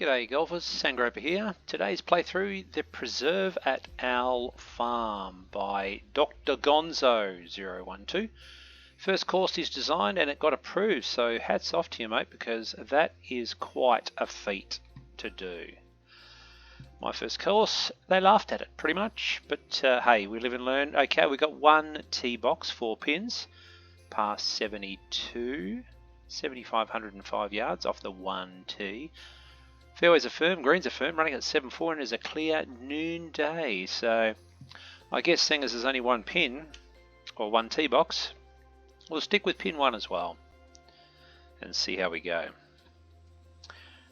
G'day golfers, Sangroper here. Today's playthrough, The Preserve at Owl Farm by Dr. Gonzo012. First course is designed and it got approved, so hats off to you mate, because that is quite a feat to do. My first course, they laughed at it pretty much, but hey, we live and learn. Okay, we got one tee box, 4 pins, past 72, 7,505 yards off the one tee. Fairways are firm, greens are firm, running at 7.4 and is a clear noonday. So I guess seeing as there's only one pin, or one tee box, we'll stick with pin 1 as well and see how we go.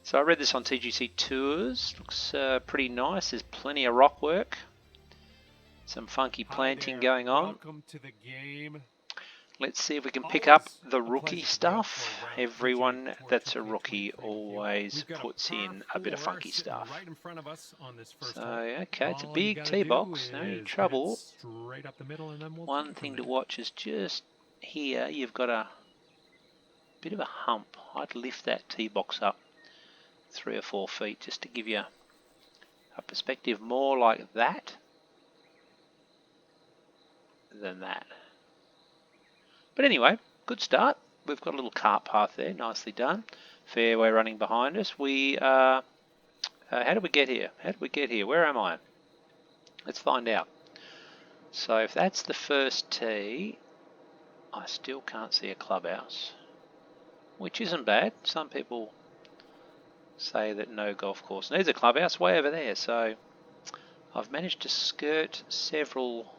So I read this on TGCT Tours, looks pretty nice, there's plenty of rock work, some funky planting going on. Welcome to the game. Let's see if we can pick up the rookie stuff. Everyone that's a rookie always puts in a bit of funky stuff. So, okay, it's a big tee box, no trouble. One thing to watch is just here, you've got a bit of a hump. I'd lift that tee box up 3 or 4 feet just to give you a perspective more like that than that. But anyway, good start. We've got a little cart path there, nicely done. Fairway running behind us. We how did we get here? How did we get here? Where am I? Let's find out. So if that's the first tee, I still can't see a clubhouse, which isn't bad. Some people say that no golf course needs a clubhouse, way over there. So I've managed to skirt several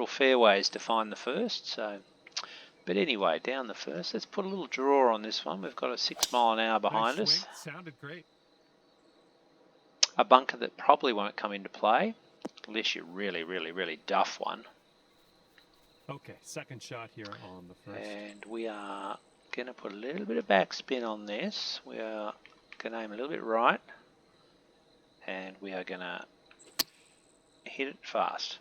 fairways to find the first. So, but anyway, down the first. Let's put a little draw on this one. We've got a 6 mile an hour behind us. Sounded great. A bunker that probably won't come into play unless you really duff one. Okay, second shot here on the first. And we are going to put a little bit of backspin on this. We are going to aim a little bit right, and we are going to hit it fast.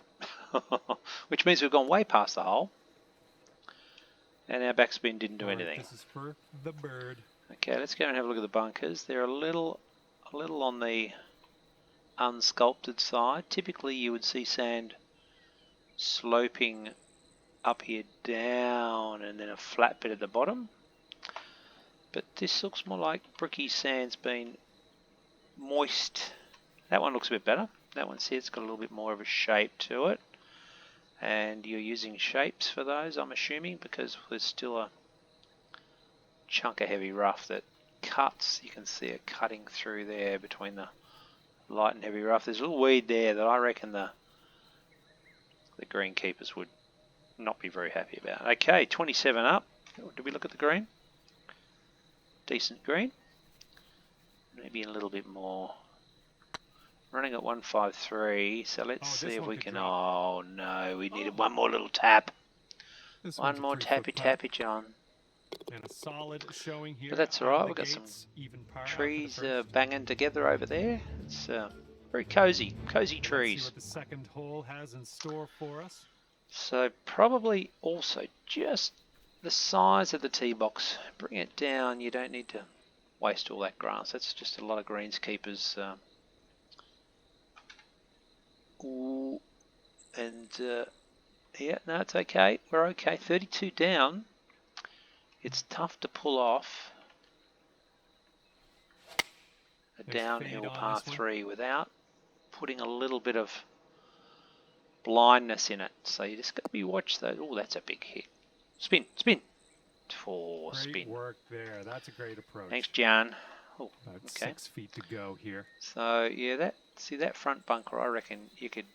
Which means we've gone way past the hole, and our backspin didn't do anything. This is for the bird. Okay, let's go and have a look at the bunkers. They're a little on the unsculpted side. Typically, you would see sand sloping up here down, and then a flat bit at the bottom. But this looks more like bricky sand's been moist. That one looks a bit better. That one see, it's got a little bit more of a shape to it, and you're using shapes for those, I'm assuming, because there's still a chunk of heavy rough that cuts. You can see it cutting through there between the light and heavy rough. There's a little weed there that I reckon the greenkeepers would not be very happy about. Okay, 27 up. Did we look at the green? Decent green. Maybe a little bit more. Running at 153, so let's see if we can. Oh no, we needed one more little tap. One more tappy, John. And a solid showing here. But that's alright, we've got some trees banging together over there. It's very cozy trees. See what the second hole has in store for us. So probably also just the size of the tee box. Bring it down, you don't need to waste all that grass. That's just a lot of greenskeepers. Ooh, and yeah, no, it's okay. We're okay. 32 down. It's tough to pull off a downhill par 3 without putting a little bit of blindness in it. So you just got to be watch those. Oh, that's a big hit. Spin. Spin. Great work there. That's a great approach. Thanks, John. Oh, About okay. 6 feet to go here. So yeah, that front bunker, I reckon you could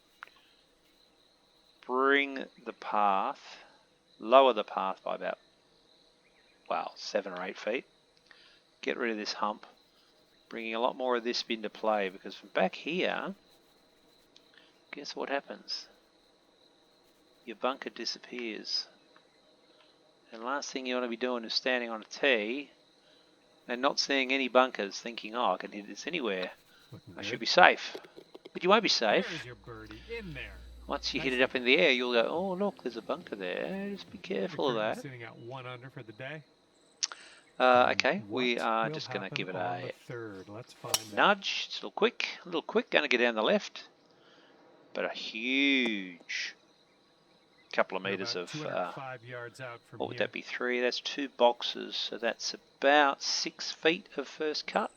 bring the path, lower the path by about, well, 7 or 8 feet. Get rid of this hump, bringing a lot more of this into play, because from back here, guess what happens? Your bunker disappears. And last thing you want to be doing is standing on a tee and not seeing any bunkers, thinking, oh, I can hit this anywhere. I should be safe. But you won't be safe. There's your birdie in there. Once you hit it up in the air, you'll go, oh, look, there's a bunker there. Just be careful of that. Sitting at 1 under for the day. Okay, we What are will just going to happen give it on a the third? Let's find out. nudge. It's a little quick. Going to get down the left, but a huge couple of We're meters about of. 205 yards out from What would here. that be? 3. That's 2 boxes, so that's about 6 feet of first cut.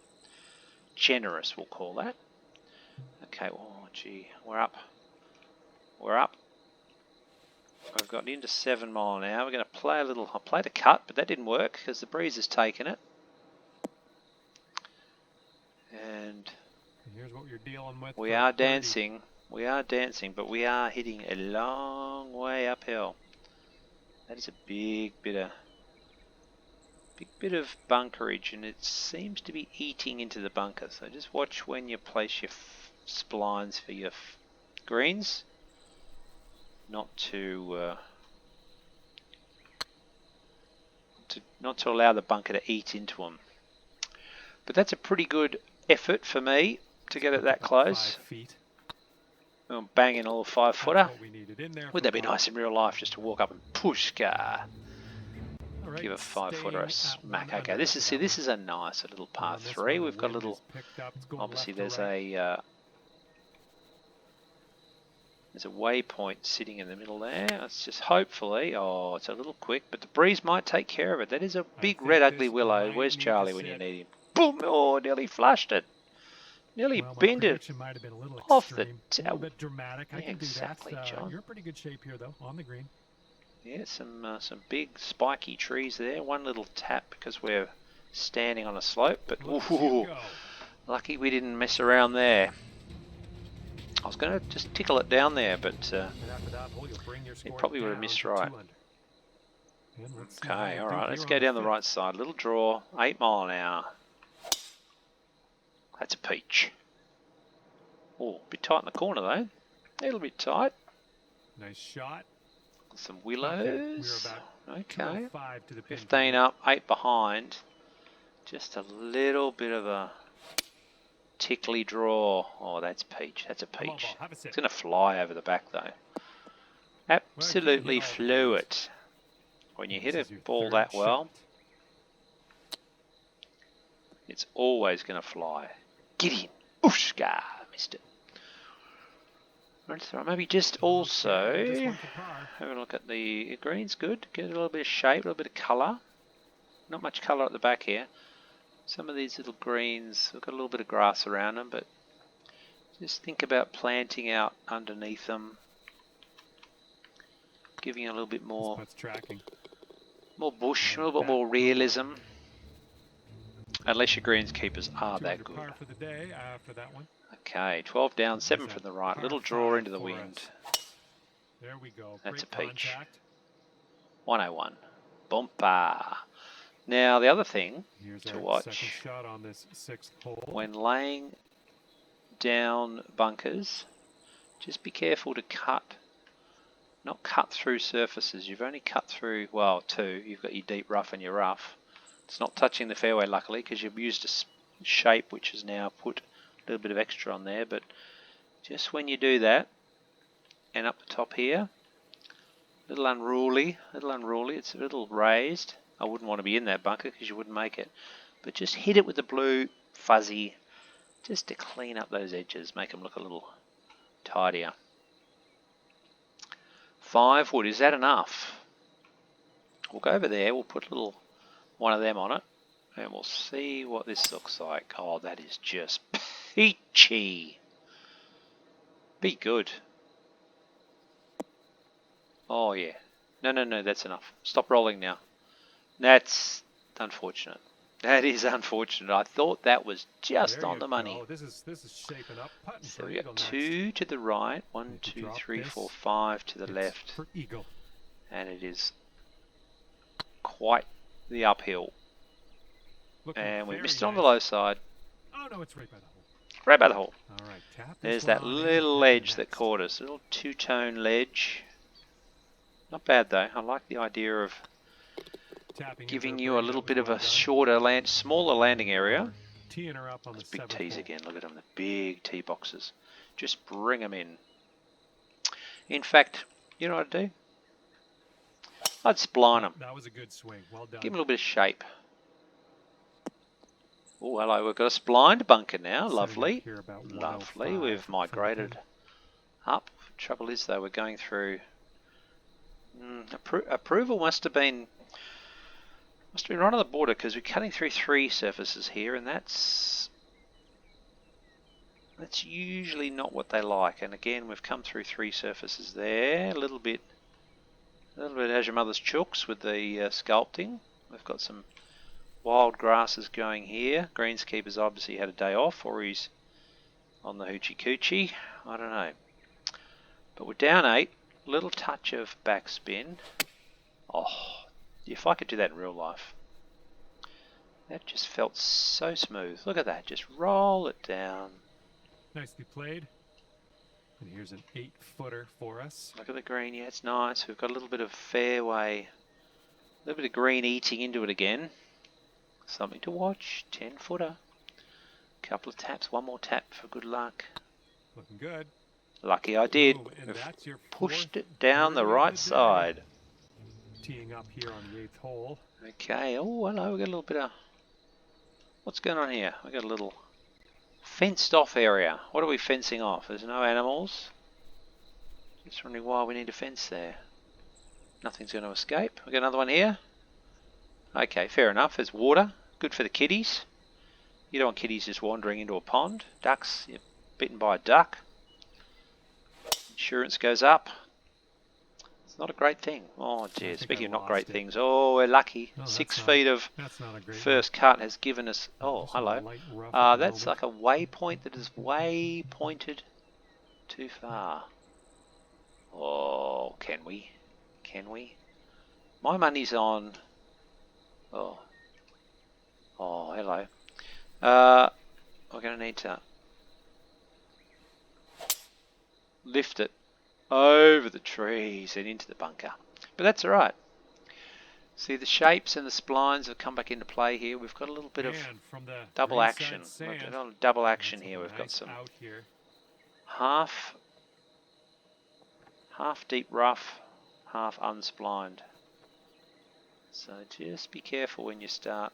Generous, we'll call that. Okay. Oh, gee, we're up. We're up. We've got into 7 mile an hour. We're going to play a little. I played a cut, but that didn't work because the breeze has taken it. And here's what you're dealing with. we are dancing. We are dancing, but we are hitting a long way uphill. That is a big bit of bunkerage, and it seems to be eating into the bunker. So just watch when you place your splines for your greens, not to allow the bunker to eat into them. But that's a pretty good effort for me to get it that close. 5 feet. I'm banging a little 5-footer. Would that be for nice in real life, just to walk up and push car? All right, Give a 5-footer a staying at smack. 1 Okay, under this for that is a nice little par On this 3. one, We've got a wind little. is picked up. It's going Obviously, left to there's a waypoint sitting in the middle there. It's just hopefully. Oh, it's a little quick, but the breeze might take care of it. That is a big think red ugly this willow. might Where's need to Charlie when you sit. need him? Boom! Oh, nearly flushed it. Nearly Well, my bent it prediction might have been a little off the. extreme, a little bit dramatic. I Yeah, can do exactly, that. John. You're in pretty good shape here, though, on the green. Yeah, some big spiky trees there. One little tap because we're standing on a slope, but Look at you ooh, go. lucky we didn't mess around there. I was going to just tickle it down there, but And after that hole, you'll bring your it score probably would have down missed to right. 2 under. And let's see how Okay, you all do right, let's here go on down the fifth. right side. Little draw, 8 mile an hour. That's a peach. Oh, a bit tight in the corner though. A little bit tight. Nice shot. Some Okay, willows. we're about Okay. 205 to the pin. 15 up, 8 behind. Just a little bit of a tickly draw. Oh, that's peach. That's a Come on, peach. ball, have a sit. It's going to fly over the back though. Absolutely all the flew greens. it. When you This hit is a your ball third that well, shot. it's always going to fly. Get in. Ooshka. Missed it. Right, so maybe just also Okay, this one for par. have a look at the greens. Good. Get a little bit of shape, a little bit of colour. Not much colour at the back here. Some of these little greens, we've got a little bit of grass around them, but just think about planting out underneath them, giving it a little bit more, That's tracking. more bush, a little bit Back more row. realism. Unless your greenskeepers are 2 that under good. par for the day after that one. Okay, 12 down, 7 That's from a the right. par Little draw 5 into the for wind. us. There we go. That's Great a peach. contact. 101. Bumper. Now, the other thing Here's to our watch second shot on this 6th hole. when laying down bunkers, just be careful to not cut through surfaces. You've only cut through, well, 2. You've got your deep rough and your rough. It's not touching the fairway, luckily, because you've used a shape which has now put a little bit of extra on there. But just when you do that, and up the top here, a little unruly, it's a little raised. I wouldn't want to be in that bunker because you wouldn't make it. But just hit it with the blue fuzzy, just to clean up those edges, make them look a little tidier. 5 wood, is that enough? We'll go over there, we'll put a little one of them on it, and we'll see what this looks like. Oh, that is just peachy. Be good. Oh yeah. No, that's enough. Stop rolling now. That's unfortunate. That is unfortunate. I thought that was just There on you the money. go. This is shaping up. Putting So for we eagle got next. 2 to the right, 1, If you 2, drop 3, this, 4, 5 to the It's left, for eagle. and it is quite the uphill. Looking And we very missed it on the nice. low side, Oh no, it's right by the hole. right by the hole. All right, tap this There's one that on in, little hit ledge that next. caught us, a little two-tone ledge. Not bad though. I like the idea of Tapping giving into you a birdie, little that bit was of a well done. shorter smaller landing area. Teeing her up on the Big 7th tees hole. again. Look at them, the big tee boxes. Just bring them in. In fact, you know what I'd do? I'd spline them. That was a good swing. Well done. Give them a little bit of shape. Oh, hello, we've got a splined bunker now. Setting up Lovely. here about Lovely. 105 We've from the migrated pin. up. Trouble is, though, we're going through... approval must have been right on the border, because we're cutting through 3 surfaces here, and that's usually not what they like. And again, we've come through 3 surfaces there. A little bit as your mother's chooks with the sculpting. We've got some wild grasses going here. Greenskeeper's obviously had a day off, or he's on the hoochie coochie. I don't know. But we're down 8. Little touch of backspin. Oh, if I could do that in real life. That just felt so smooth. Look at that. Just roll it down. Nicely played. And here's an 8-footer for us. Look at the green. Yeah, it's nice. We've got a little bit of fairway. A little bit of green eating into it again. Something to watch. 10-footer. Couple of taps. One more tap for good luck. Looking good. Lucky I did. Ooh, and We've that's your pushed 4th it down the birdie of right day. side. Teeing up here on the 8th hole. Okay. Oh, hello. We've got a little bit of... What's going on here? We've got a little fenced off area. What are we fencing off? There's no animals. Just wondering why we need a fence there. Nothing's going to escape. We've got another one here. Okay, fair enough. There's water. Good for the kitties. You don't want kitties just wandering into a pond. Ducks, you're bitten by a duck. Insurance goes up. It's not a great thing. Oh dear, speaking of not great things. Oh, we're lucky. No, 6 that's feet of That's not a great first cut has given us... Oh, Just a hello. light rough at the That's moment. like a waypoint that is way pointed too far. Oh, can we? Can we? My money's on... Oh. Oh, hello. We're going to need to lift it over the trees and into the bunker. But that's alright. See, the shapes and the splines have come back into play here. We've got a little bit of And from the double greenside action. sand, Double action that's here. a We've got nice some out here. half deep rough, half unsplined. So just be careful when you start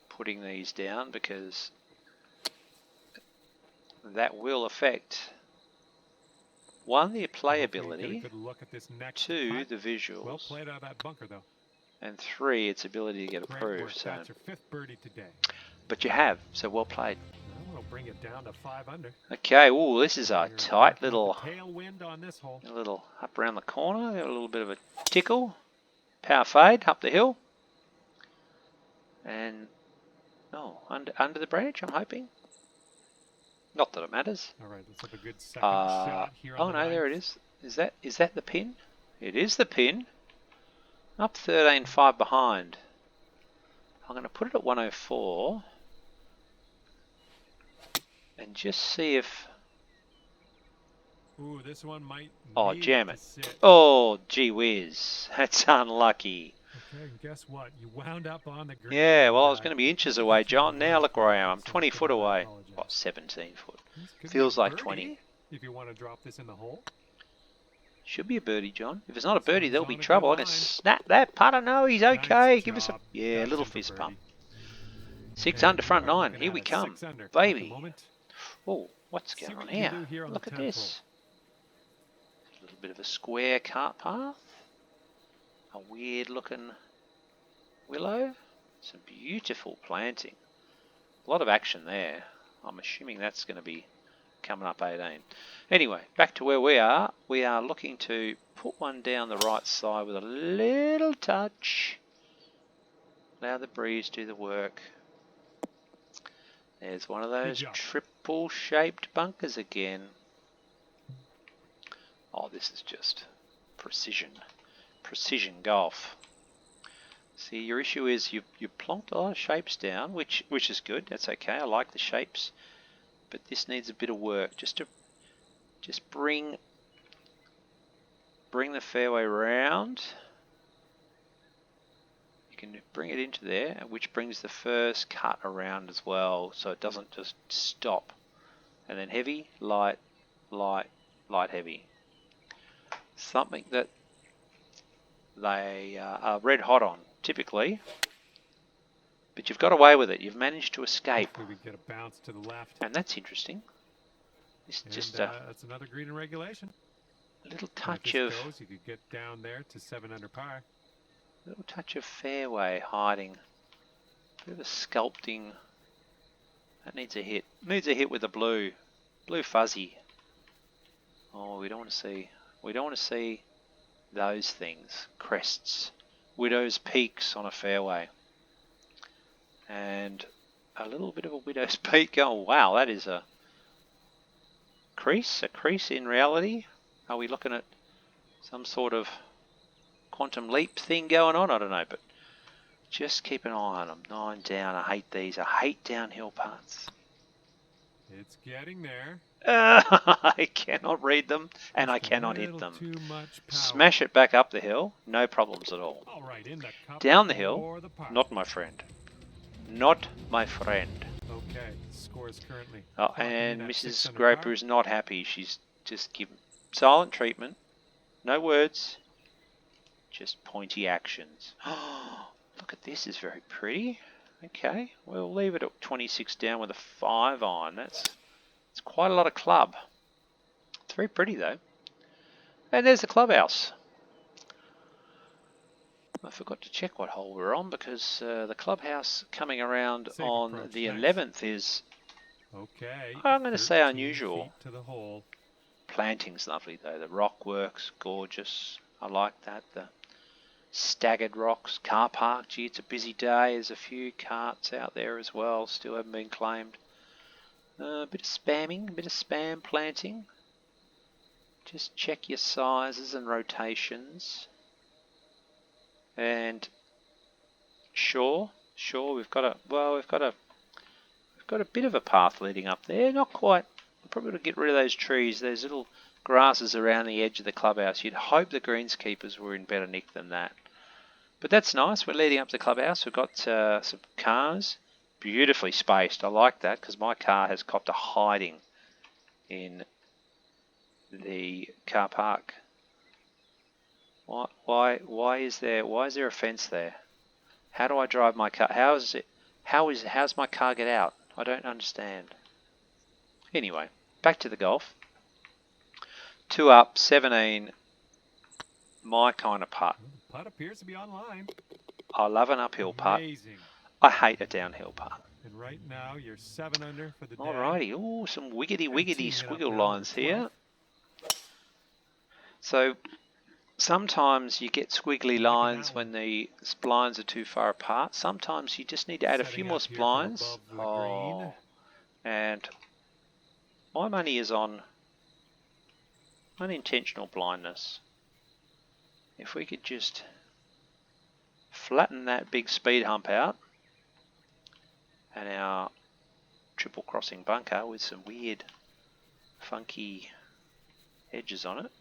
putting these down, because that will affect, one, the Hopefully you playability, get a good look at this next 2, putt. the visuals, Well played out of that bunker though. and 3, its ability to get Great work. approved. So, That's your 5th birdie today. but you have, so well played. Well, we'll bring it down to 5 under. Okay, ooh, this is a You're tight racking up little, a tailwind on this hole. a little up around the corner, got a little bit of a tickle, power fade up the hill, and under the branch, I'm hoping. Not that it matters. All right, let's have a good second shot here on Oh the no, there it ninth. is. Is that the pin? It is the pin. Up 13.5 behind. I'm going to put it at 104 and just see if... Ooh, this one might Oh, need jam to it. sit. Oh, gee whiz. That's unlucky. Okay, and guess what? You wound up on the green. Yeah, well, I was and, going to be inches I away, think you John. Now were look where I am. right, I'm so 20 for foot that, I away. apologize. What, 17 foot? This could be Feels a like birdie 20. If you want to drop this in the hole. Should be a birdie, John. If it's not a This birdie, one's there'll on be a good trouble. I'm going line. to snap that putter. No, he's okay. Nice Give us a... job. Yeah, That's little in for fist pump. birdie. 6 And under front you are 9. looking Here at we a come. 6 under at the Baby. moment. Oh, what's See going on what you here? can do here on Look the at 10th this. A little bit of a square cart path. A weird looking willow. Some beautiful planting. A lot of action there. I'm assuming that's going to be coming up 18. Anyway, back to where we are. We are looking to put one down the right side with a little touch. Allow the breeze do the work. There's one of those job. triple shaped bunkers again. Oh, this is just precision. Precision golf. See, your issue is you plonked a lot of shapes down, which is good. That's okay. I like the shapes, but this needs a bit of work just bring the fairway round. You can bring it into there, which brings the first cut around as well, so it doesn't just stop. And then heavy, light, light, light, heavy. Something that they are red hot on typically But you've got away with it. You've managed to escape. Hopefully we get a bounce to the left. And that's interesting. It's And, just a that's another green in regulation. little And if touch this of goes, you could get down there to 7 under par. little touch of fairway hiding. Bit of a sculpting. That needs a hit. Needs a hit with the blue. Blue fuzzy. Oh, we don't want to see. We don't want to see those things. Crests. Widow's peaks on a fairway. And a little bit of a widow's peak. Oh wow, that is a crease. A crease in reality. Are we looking at some sort of quantum leap thing going on? I don't know, but just keep an eye on them. 9 down. I hate these. I hate downhill putts. It's getting there. I cannot read them, and I Just a cannot hit little them. Too much power. Smash it back up the hill. No problems at all. All right, in the cup Down the hill. for the par. Not my friend. Not my friend. Okay, scores currently. Oh, Clocking and in at 6 Mrs. under Groper par. is not happy. She's just given silent treatment. No words. Just pointy actions. Oh, look at this. It's very pretty. Okay, we'll leave it at 26 down with a 5 iron. That's quite a lot of club. It's very pretty though. And there's the clubhouse. I forgot to check what hole we're on because the clubhouse coming around Safe on approach, the nice. 11th is, Okay. I'm going to say 13 unusual. feet to the hole. Planting's lovely though. The rock work's gorgeous. I like that. The staggered rocks. Car park. Gee, it's a busy day. There's a few carts out there as well. Still haven't been claimed. A bit of spamming. A bit of spam planting. Just check your sizes and rotations. And sure, we've got a bit of a path leading up there. Not quite. We'll probably got to get rid of those trees. Those little grasses around the edge of the clubhouse. You'd hope the greenskeepers were in better nick than that. But that's nice. We're leading up to the clubhouse. We've got some cars, beautifully spaced. I like that because my car has copped a hiding in the car park. Why is there a fence there? How do I drive my car? How's my car get out? I don't understand. Anyway, back to the golf. 2 up, 17. My kind of putt. The putt appears to be online. I love an uphill putt. Amazing. I hate a downhill putt. And right now you're 7 under for the day. Alrighty, ooh, some wiggity Teeing it up squiggle now lines for here. 12. So sometimes you get squiggly lines when the splines are too far apart. Sometimes you just need to add a few Setting more up here from splines. above the Oh, green. and my money is on unintentional blindness. If we could just flatten that big speed hump out and our triple crossing bunker with some weird funky edges on it,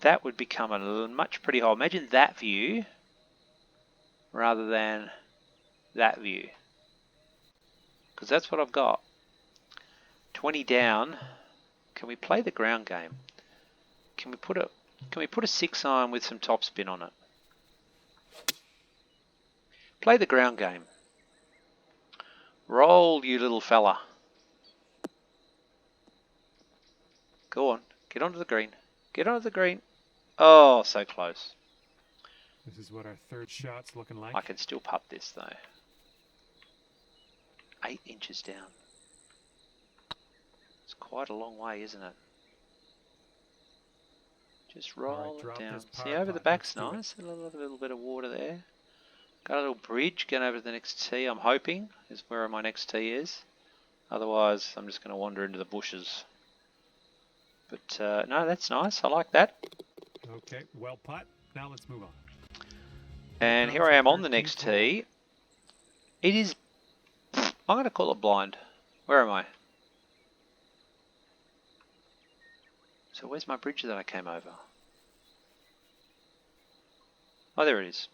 that would become a much pretty hole. Imagine that view rather than that view, because that's what I've got. 20 down. Can we play the ground game? Can we put a 6 iron with some topspin on it? Play the ground game. Roll, you little fella. Go on, get onto the green. Get onto the green. Oh, so close. This is what our third shot's looking like. I can still putt this though. 8 inches down. It's quite a long way, isn't it? Just roll it drop down. this See, par over the putt. back's Let's do it. nice. A little bit of water there. Got a little bridge going over to the next tee, I'm hoping, is where my next tee is. Otherwise, I'm just going to wander into the bushes. But no, that's nice. I like that. Okay, well putt. Now let's move on. And here I am on the next tee. It is... I'm going to call it blind. Where am I? So where's my bridge that I came over? Oh, there it is.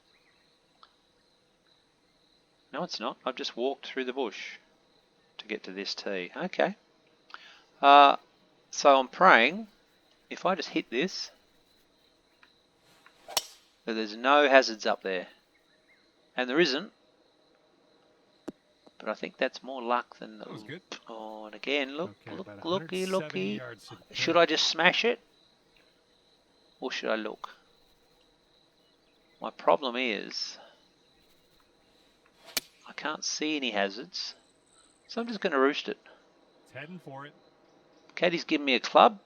No, it's not. I've just walked through the bush to get to this tee. Okay. So I'm praying, if I just hit this, that there's no hazards up there. And there isn't. But I think that's more luck than... That was good. Oh, and again, look, Okay, look, about looky, 170 looky. yards to the Should pin. I just smash it? Or should I look? My problem is I can't see any hazards, so I'm just going to roost it. It's heading for it. Caddy's given me a club,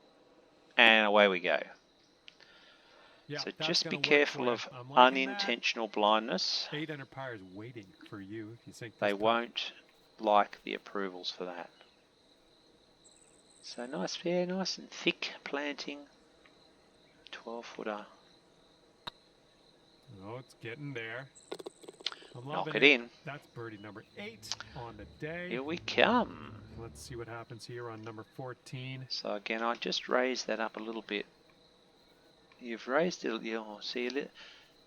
and away we go. Yeah, So that's just be gonna work careful for you. of I'm liking that. unintentional blindness. 8 under par is waiting for you if you sink this They putt. won't like the approvals for that. So nice, yeah, nice and thick planting. 12-footer. Oh, it's getting there. I'm Knock loving it in. That's birdie number 8 on the day. Here we come. Let's see what happens here on number 14. So again, I just raised that up a little bit. You've raised it, you'll see it.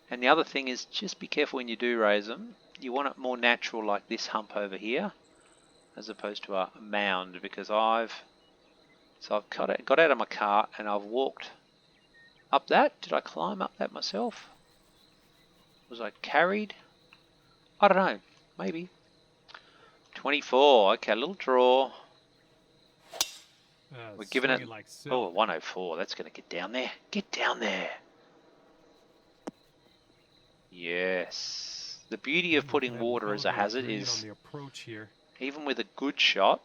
And the other thing is, just be careful when you do raise them. You want it more natural, like this hump over here, as opposed to a mound, because I've got out of my cart and I've walked up that. Did I climb up that myself? Was I carried? I don't know. Maybe. 24. Okay, a little draw. We're giving it... Like Oh, 104. That's going to get down there. Get down there. Yes. The beauty of putting water as a hazard is, on the approach here. even with a good shot,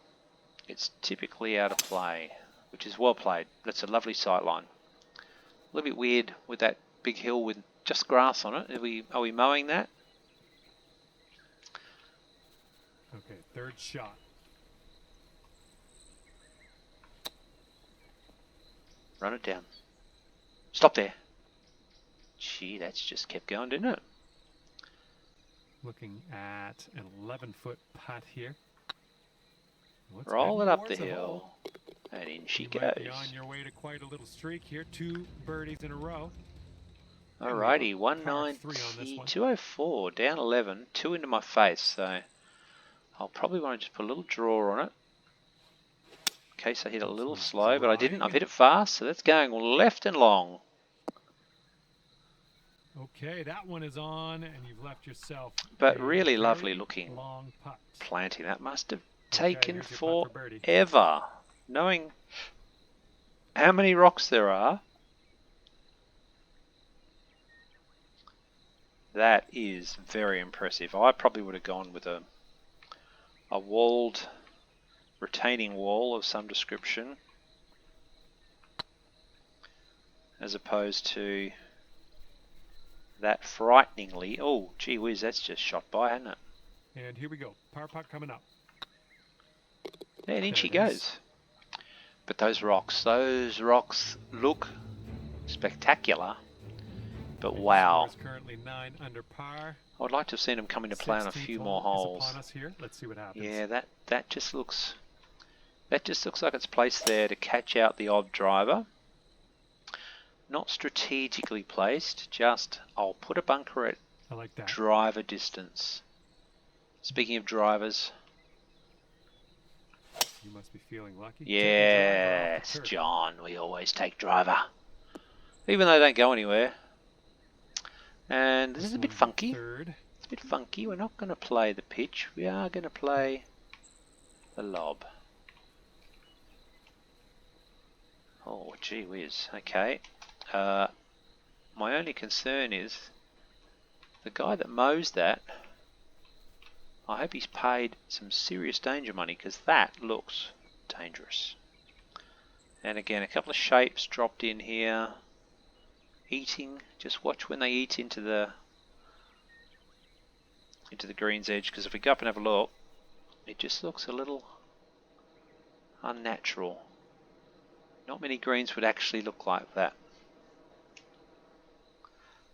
it's typically out of play, which is well played. That's a lovely sight line. A little bit weird with that big hill with just grass on it. Are we mowing that? Okay, third shot. Run it down. Stop there. Gee, that's just kept going, didn't it? Looking at an 11-foot putt here. Roll it up the hill. And in she goes. Might be on your way to quite a little streak here. 2 birdies in a row. Alrighty, 190, 204, down 11, 2 into my face, so I'll probably want to just put a little draw on it. In case I hit it a little slow, but I didn't. I've hit it fast, so that's going left and long. Okay, that one is on, and you've left yourself. But really lovely looking long putt. planting. That must have taken here's your putt for birdie. forever. Knowing how many rocks there are, that is very impressive. I probably would have gone with a walled retaining wall of some description, as opposed to that frighteningly... Oh, gee whiz, that's just shot by, hasn't it? And here we go. Par putt coming up. And in she goes. But those rocks look spectacular. But wow. Currently 9 under par. I would like to have seen them come into play on a few more holes. Upon us here. Let's see what happens. Yeah, that just looks like it's placed there to catch out the odd driver. Not strategically placed, just I'll put a bunker at I like that. driver distance. Speaking of drivers. You must be feeling lucky. Yes, John, we always take driver. Even though they don't go anywhere. And this is a bit funky. It's a bit funky. We're not going to play the pitch. We are going to play the lob. Oh, gee whiz. Okay. My only concern is the guy that mows that, I hope he's paid some serious danger money, because that looks dangerous. And again, a couple of shapes dropped in here. Eating, just watch when they eat into the green's edge, because if we go up and have a look, it just looks a little unnatural. Not many greens would actually look like that.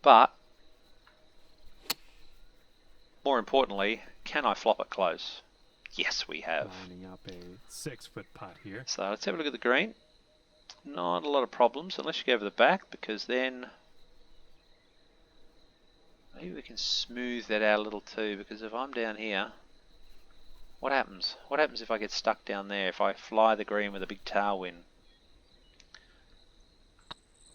But more importantly, can I flop it close? Yes, we have. Lining up a 6-foot putt here. So let's have a look at the green. Not a lot of problems unless you go over the back, because then maybe we can smooth that out a little too, because if I'm down here, what happens? What happens if I get stuck down there, if I fly the green with a big tailwind?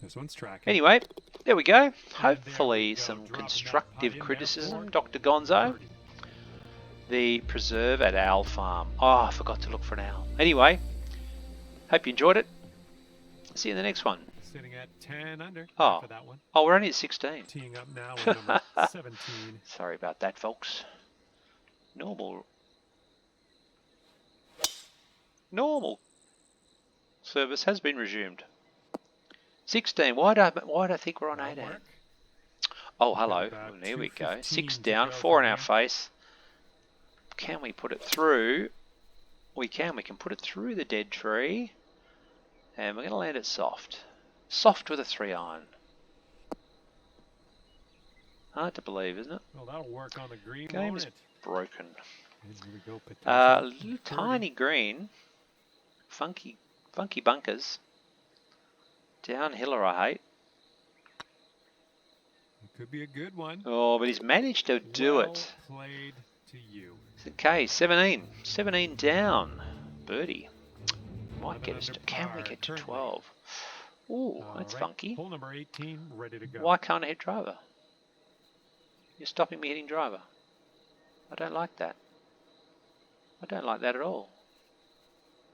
This one's tracking. Anyway, there we go. Hopefully some constructive criticism, Dr. Gonzo. the preserve at Owl Farm. Oh, I forgot to look for an owl. Anyway, hope you enjoyed it. See you in the next one. Sitting at 10 under Oh, for that one. oh, we're only at 16. Teeing up now with number 17. Sorry about that, folks. Normal service has been resumed. 16. Why do I think we're on 18? Oh, hello. Well, here we go. 6 down, 4 in our face. Can we put it through? We can. We can put it through the dead tree. And we're going to land it soft. Soft with a 3-iron. Hard to believe, isn't it? Well, that'll work on the green. Game is broken. Here we go, Little tiny green. Funky bunkers. Downhiller I hate. It could be a good one. Oh, but he's managed to do it. Played to you. Okay, 17. 17 down. Birdie. Might get us to, can we get to 12? Ooh, that's funky. Hole number 18, ready to go. Why can't I hit driver? You're stopping me hitting driver. I don't like that. I don't like that at all.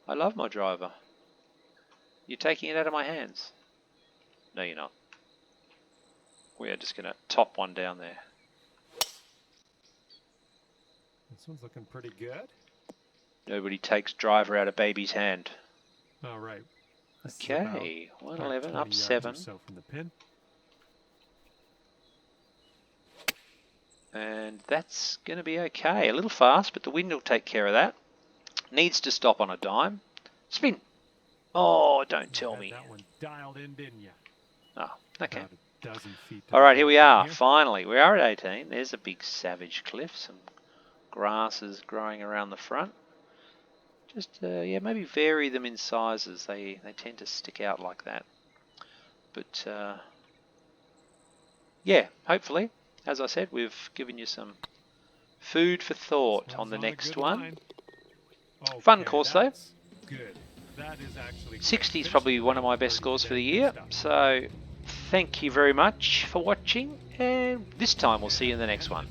I love my driver. You're taking it out of my hands. No, you're not. We are just going to top one down there. This one's looking pretty good. Nobody takes driver out of baby's hand. All right. Okay, 111 up 7. So from the pin. And that's going to be okay. A little fast, but the wind will take care of that. Needs to stop on a dime. Spin. Oh, don't tell me. That one dialed in, didn't you? Oh, okay. About a dozen feet. All right, here we are. Finally, we are at 18. There's a big savage cliff. Some grasses growing around the front. Just, yeah, maybe vary them in sizes. They tend to stick out like that. But, yeah, hopefully, as I said, we've given you some food for thought on the next one. Okay, Fun course, though. Good. That is actually 60 is probably one of my best scores for the year. So, thank you very much for watching. And this time we'll see you in the next one.